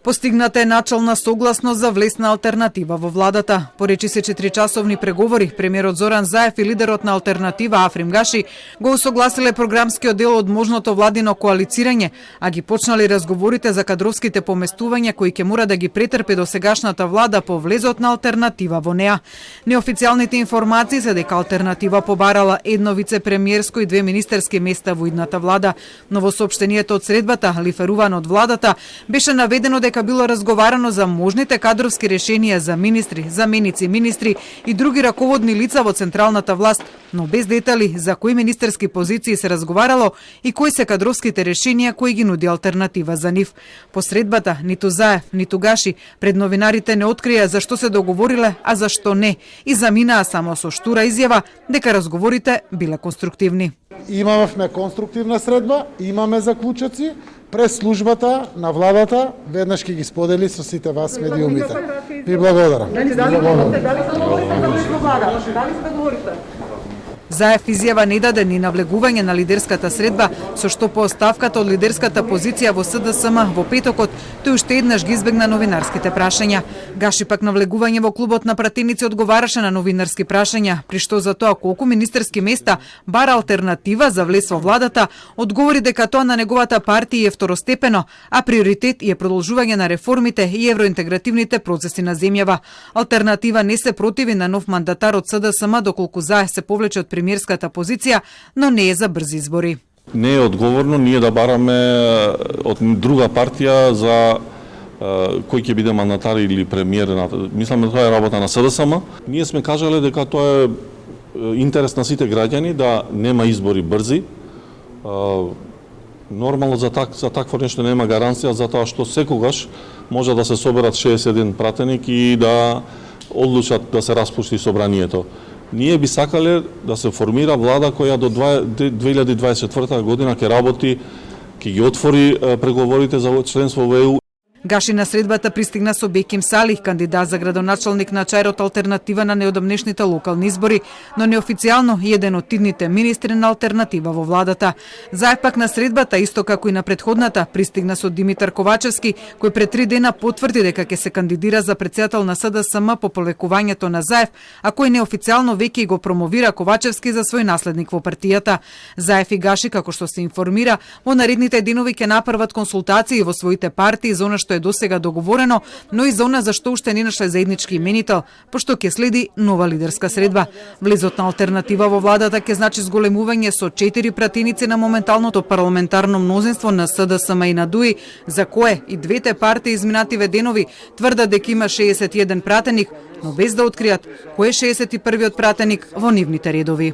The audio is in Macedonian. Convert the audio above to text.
Постигната е начална согласност за влезна алтернатива во владата. Поречи се 4-часовни преговори, премиерот Зоран Заев и лидерот на алтернатива Африм Гаши го усогласиле програмскиот дел од можното владино коалицирање, а ги почнали разговорите за кадровските поместувања кои ќе мора да ги претрпи досегашната влада по влезот на алтернатива во неа. Неофицијалните информации се дека алтернатива побарала едно вице-премиерско и 2 министерски места во идната влада, но во соопштението од средбата, лиферувано од владата, беше наведено дека било разговарано за можните кадровски решенија за министри, заменици министри и други раководни лица во централната власт, но без детали за кои министерски позиции се разговарало и кои се кадровските решенија кои ги нуди алтернатива за нив. По средбата, ниту Заев, ниту Гаши пред новинарите не открија зашто се договориле, а зашто не, и заминаа само со штура изјава дека разговорите биле конструктивни. Имавме конструктивна средба, имаме заклучоци, през службата на владата веднаш ќе ги сподели со сите вас медиумите. Ви благодарам. Заев изјава не даде ни навлегување на лидерската средба, со што по оставката од лидерската позиција во СДСМ во петокот, тој уште еднаш ги избегна новинарските прашања. Гаши пак навлегување во клубот на пратеници одговараше на новинарски прашања, при што за тоа колку министерски места бара алтернатива за влез во владата, одговори дека тоа на неговата партија е второстепено, а приоритет е продолжување на реформите и евроинтегративните процеси на земјава. Алтернатива не се противи на нов мандатар од СДСМ доколку Заев се повлече од премиерската позиција, но не е за брзи избори. Не е одговорно ние да бараме од друга партија за кој ќе биде мандатар или премиер. Мислам тоа е работа на СДСМ. Ние сме кажале дека тоа е интерес на сите граѓани да нема избори брзи. Нормално за такво нешто нема гаранција, затоа што секогаш може да се соберат 61 пратеник и да одлучат да се распушти собранието. Ние би сакале да се формира влада која до 2024 година ќе работи, ќе ги отвори преговорите за членство во ЕУ. Гаши на средбата пристигна со Беким Салих, кандидат за градоначалник на Чајр алтернатива на неодамнешните локални избори, но неофицијално еден од идните министри на алтернатива во владата. Заев пак на средбата, исто како и на претходната, пристигна со Димитар Ковачевски, кој пред 3 дена потврди дека ќе се кандидира за претседател на СДСМ по повлекувањето на Заев, а кој неофицијално веќе го промовира Ковачевски за свој наследник во партијата. Заев и Гаши, како што се информира, во наредните денови ќе направат консултации во своите партии за она што е досега договорено, но и за она за што уште не нашле заеднички именител, пошто ќе следи нова лидерска средба. Влезот на алтернатива во владата ќе значи зголемување со 4 пратеници на моменталното парламентарно мнозинство на СДСМ и на ДУИ, за кое и двете партии изминативе денови тврдат дека има 61 пратеник, но без да откријат кој е 61-виот пратеник во нивните редови.